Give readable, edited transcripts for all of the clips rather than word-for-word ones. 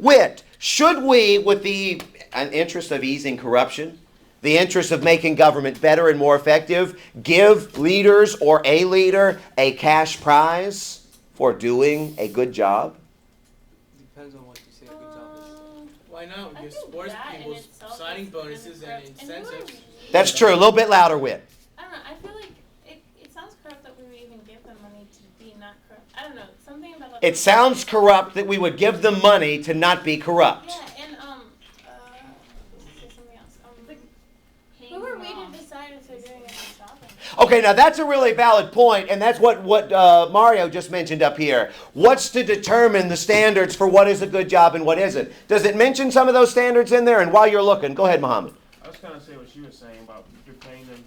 Whit, should we, with the interest of easing corruption, the interest of making government better and more effective, give leaders or a leader a cash prize for doing a good job? Depends on what you say a good job is. Why not? I Your think sports that in people's itself signing is kind of bonuses and corrupt. And who are incentives. we- That's true. A little bit louder, Whit. I don't know. I feel like it sounds corrupt that we would even give them money to be not corrupt. I don't know. Something about that. It sounds corrupt that we would give them money to not be corrupt. Yeah, and say something else. Who are we to decide if they're doing a good job or not? Okay, now that's a really valid point, and that's what Mario just mentioned up here. What's to determine the standards for what is a good job and what isn't? Does it mention some of those standards in there? And while you're looking, go ahead, Mohammed. I was going to say what she was saying about you're paying them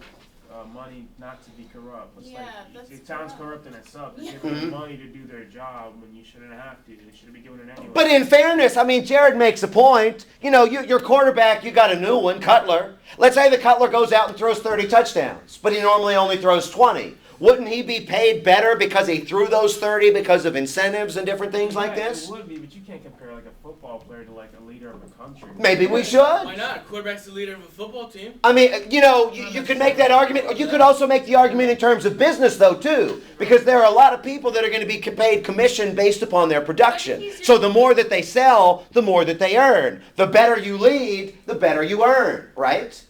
money not to be corrupt. It's Yeah, like, that's it sounds corrupt in itself. They're giving them money to do their job when you shouldn't have to. They should be doing it anyway. But in fairness, I mean, Jared makes a point. You know, your quarterback, you got a new one, Cutler. Let's say the Cutler goes out and throws 30 touchdowns, but he normally only throws 20. Wouldn't he be paid better because he threw those 30 because of incentives and different things like this? It would be, but you can't compare like a football player to like a leader of a country. Maybe we should. Why not? Quarterback's the leader of a football team. I mean, you know, you could make that argument. You could also make the argument in terms of business, though, too. Because there are a lot of people that are going to be paid commission based upon their production. So the more that they sell, the more that they earn. The better you lead, the better you earn, right?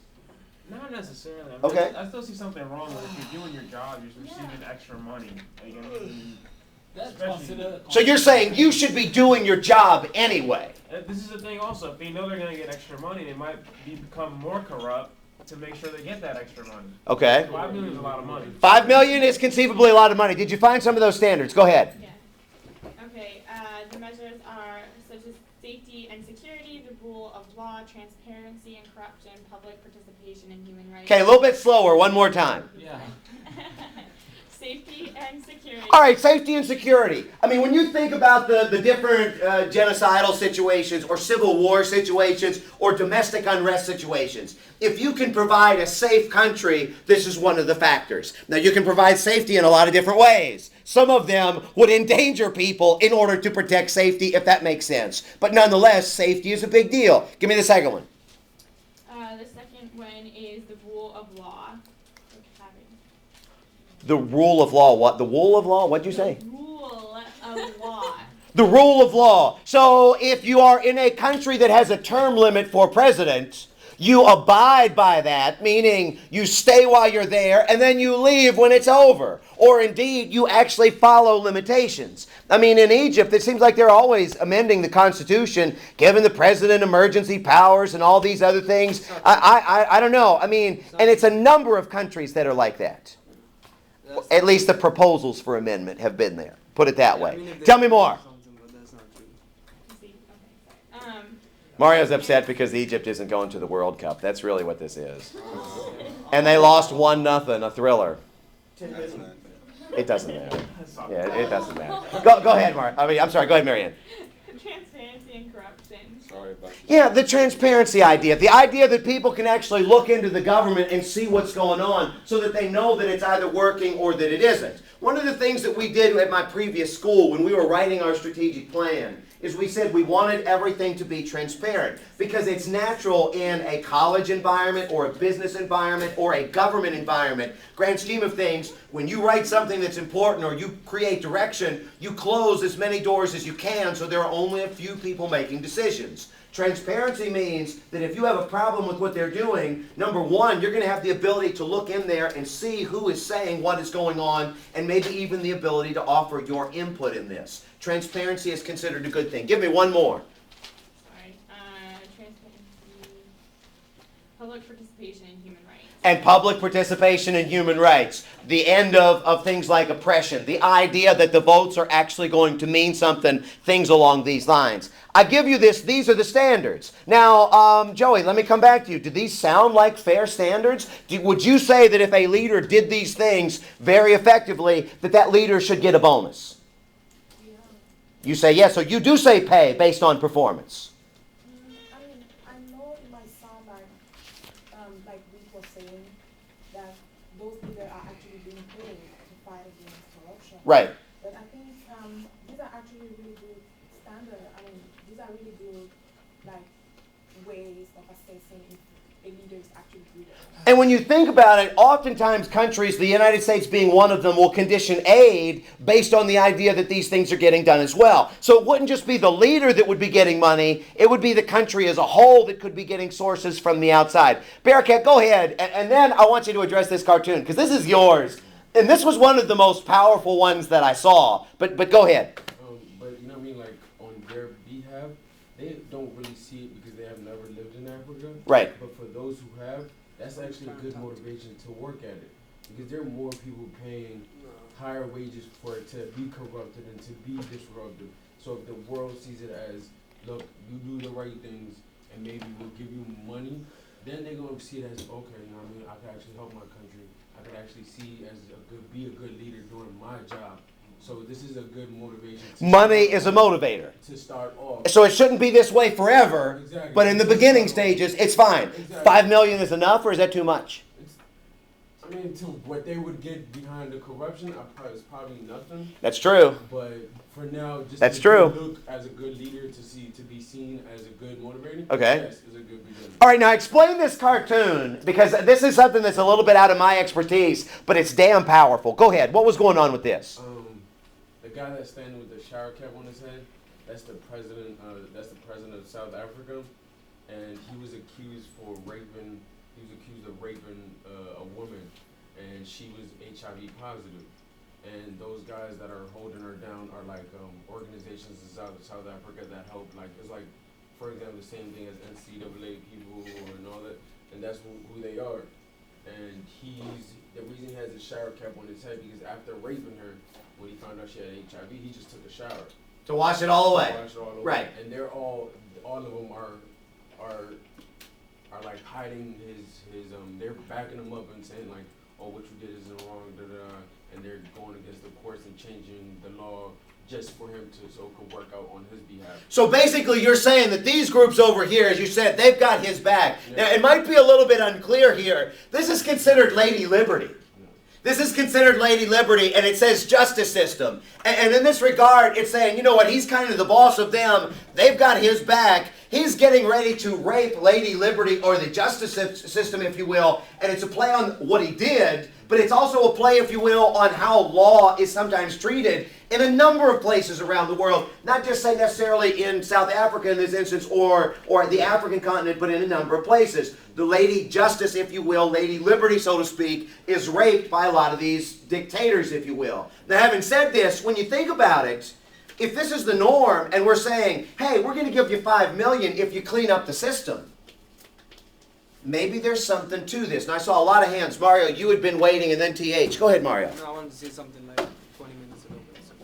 Not necessarily. I mean, Okay. I still see something wrong with if you're doing your job, you're receiving extra money. Like, I mean, That's especially- considered. So you're saying you should be doing your job anyway. This is the thing also. If they know they're going to get extra money, they might become more corrupt to make sure they get that extra money. Okay. $5 million is a lot of money. $5 million is conceivably a lot of money. Did you find some of those standards? Go ahead. Yeah. Okay, the measures are such as safety and security, the rule of law, transparency and corruption, public participation in human rights. Okay, a little bit slower. One more time. Yeah. Safety and security. All right, safety and security. I mean, when you think about the different genocidal situations or civil war situations or domestic unrest situations, if you can provide a safe country, this is one of the factors. Now, you can provide safety in a lot of different ways. Some of them would endanger people in order to protect safety, if that makes sense. But nonetheless, safety is a big deal. Give me the second one. The second one is the rule of law. The rule of law. What? The rule of law? What'd you say? Rule of law. The rule of law. So if you are in a country that has a term limit for president, you abide by that, meaning you stay while you're there and then you leave when it's over. Or indeed, you actually follow limitations. I mean, in Egypt, it seems like they're always amending the Constitution, giving the president emergency powers and all these other things. I don't know. I mean, and it's a number of countries that are like that. At least the proposals for amendment have been there. Put it that way. Tell me more. But that's not true. See, okay, sorry. Mario's upset because Egypt isn't going to the World Cup. That's really what this is. And they lost 1-0, a thriller. It doesn't matter. Yeah, it doesn't matter. Go ahead, I'm sorry. Go ahead, Marianne. Transparency and corruption. Sorry about that. Yeah, the transparency idea. The idea that people can actually look into the government and see what's going on so that they know that it's either working or that it isn't. One of the things that we did at my previous school when we were writing our strategic plan is we said we wanted everything to be transparent because it's natural in a college environment or a business environment or a government environment. Grand scheme of things, when you write something that's important or you create direction, you close as many doors as you can so there are only a few people making decisions. Transparency means that if you have a problem with what they're doing, number one, you're going to have the ability to look in there and see who is saying what is going on and maybe even the ability to offer your input in this. Transparency is considered a good thing. Give me one more. Sorry. Transparency. Public participation in human rights. And public participation in human rights. The end of things like oppression. The idea that the votes are actually going to mean something. Things along these lines. I give you this. These are the standards. Now, Joey, let me come back to you. Do these sound like fair standards? Would you say that if a leader did these things very effectively, that leader should get a bonus? Yeah. You say yes. So you do say pay based on performance. I mean, I know it might sound like Rick was saying, that those leaders are actually being paid to fight against corruption. Right. But I think these are actually really good standards. I mean, these are really good like ways of assessing if a leader is actually good or not. And when you think about it, oftentimes countries, the United States being one of them, will condition aid based on the idea that these things are getting done as well. So it wouldn't just be the leader that would be getting money, it would be the country as a whole that could be getting sources from the outside. Bearcat, go ahead, and then I want you to address this cartoon, because this is yours. And this was one of the most powerful ones that I saw. But go ahead. But you know what I mean, like on their behalf, they don't really see it because they have never lived in Africa. Right. But for those who have, that's actually a good motivation to work at it, because there are more people paying higher wages for it to be corrupted and to be disruptive. So if the world sees it as, look, you do the right things and maybe we'll give you money, then they're gonna see it as, okay, you know what I mean, I can actually help my country. I could actually see as be a good leader doing my job. So this is a good motivation. Money is a motivator. To start off. So it shouldn't be this way forever, Exactly. but in the beginning stages, it's fine. Exactly. 5 million is enough, or is that too much? I mean, to what they would get behind the corruption, is probably nothing. That's true. But for now, just That's to true. look as a good leader, to be seen as a good motivator. Okay. Yes, is a good beginning. All right, now explain this cartoon, because this is something that's a little bit out of my expertise, but it's damn powerful. Go ahead. What was going on with this? The guy that's standing with the shower cap on his head, that's the president. That's the president of South Africa, and he was accused for raping. He was accused of raping a woman, and she was HIV positive. And those guys that are holding her down are like organizations in South Africa that help. Like it's like, for example, the same thing as NCAA people and all that, and that's who they are. And the reason he has a shower cap on his head because after raping her, when he found out she had HIV, he just took a shower. To wash it all away. Wash it all away. Right. And they're all of them are like hiding his they're backing him up and saying like, oh, what you did isn't wrong, and they're going against the courts and changing the law just for him so it could work out on his behalf. So basically you're saying that these groups over here, as you said, they've got his back. Yeah. Now, it might be a little bit unclear here. This is considered Lady Liberty. This is considered Lady Liberty, and it says justice system. And in this regard, it's saying, you know what, he's kind of the boss of them. They've got his back. He's getting ready to rape Lady Liberty, or the justice system, if you will. And it's a play on what he did, but it's also a play, if you will, on how law is sometimes treated in a number of places around the world. Not just say necessarily in South Africa in this instance, or the African continent, but in a number of places. The Lady Justice, if you will, Lady Liberty, so to speak, is raped by a lot of these dictators, if you will. Now, having said this, when you think about it, if this is the norm, and we're saying, hey, we're going to give you $5 million if you clean up the system, maybe there's something to this. And I saw a lot of hands. Mario, you had been waiting, and then TH. Go ahead, Mario. No, I wanted to say something like 20 minutes ago.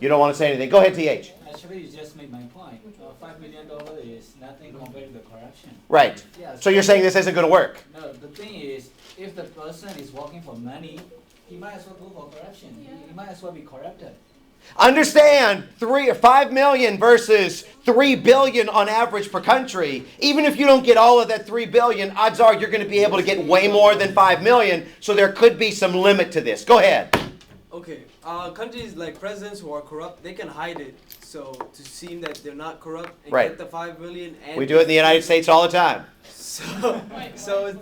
You don't want to say anything. Go ahead, TH. Actually, you just made my point. $5 million is nothing compared to the corruption. Right. Yeah, So you're saying this isn't going to work? No, the thing is, if the person is working for money, he might as well go for corruption. Yeah. He might as well be corrupted. Understand, 3 or 5 million versus 3 billion on average per country. Even if you don't get all of that 3 billion, odds are you're going to be able to get way more than 5 million. So there could be some limit to this. Go ahead. Okay, countries like presidents who are corrupt, they can hide it. So to seem that they're not corrupt and Right. get the 5 million. And We do it in the United States all the time. So, so it's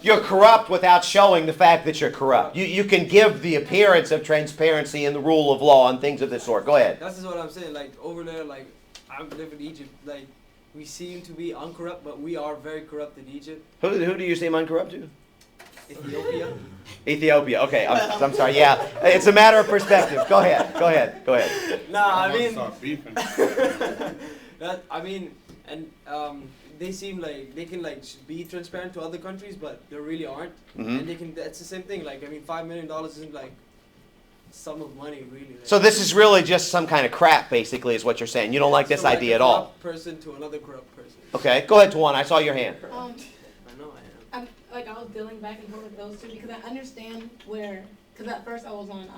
You're corrupt without showing the fact that you're corrupt. You can give the appearance of transparency and the rule of law and things of this sort. Go ahead. that's just what I'm saying. Like over there, like I live in Egypt. Like we seem to be uncorrupt, but we are very corrupt in Egypt, Who do you seem uncorrupt to? Ethiopia. Ethiopia. Okay, I'm sorry. Yeah, it's a matter of perspective. Go ahead. Go ahead. Go ahead. Nah, I mean, Stop beefing. they seem like they can like be transparent to other countries, but they really aren't. Mhm. And they can. That's the same thing. Like I mean, $5 million isn't like sum of money really. Like, So this is really just some kind of crap, basically, is what you're saying. You don't like this so, like, idea a at all. corrupt person to another corrupt person. Okay, go ahead, Tawana. I saw your hand. I know I am. I was dealing back and forth with those two because I understand where, because at first I was on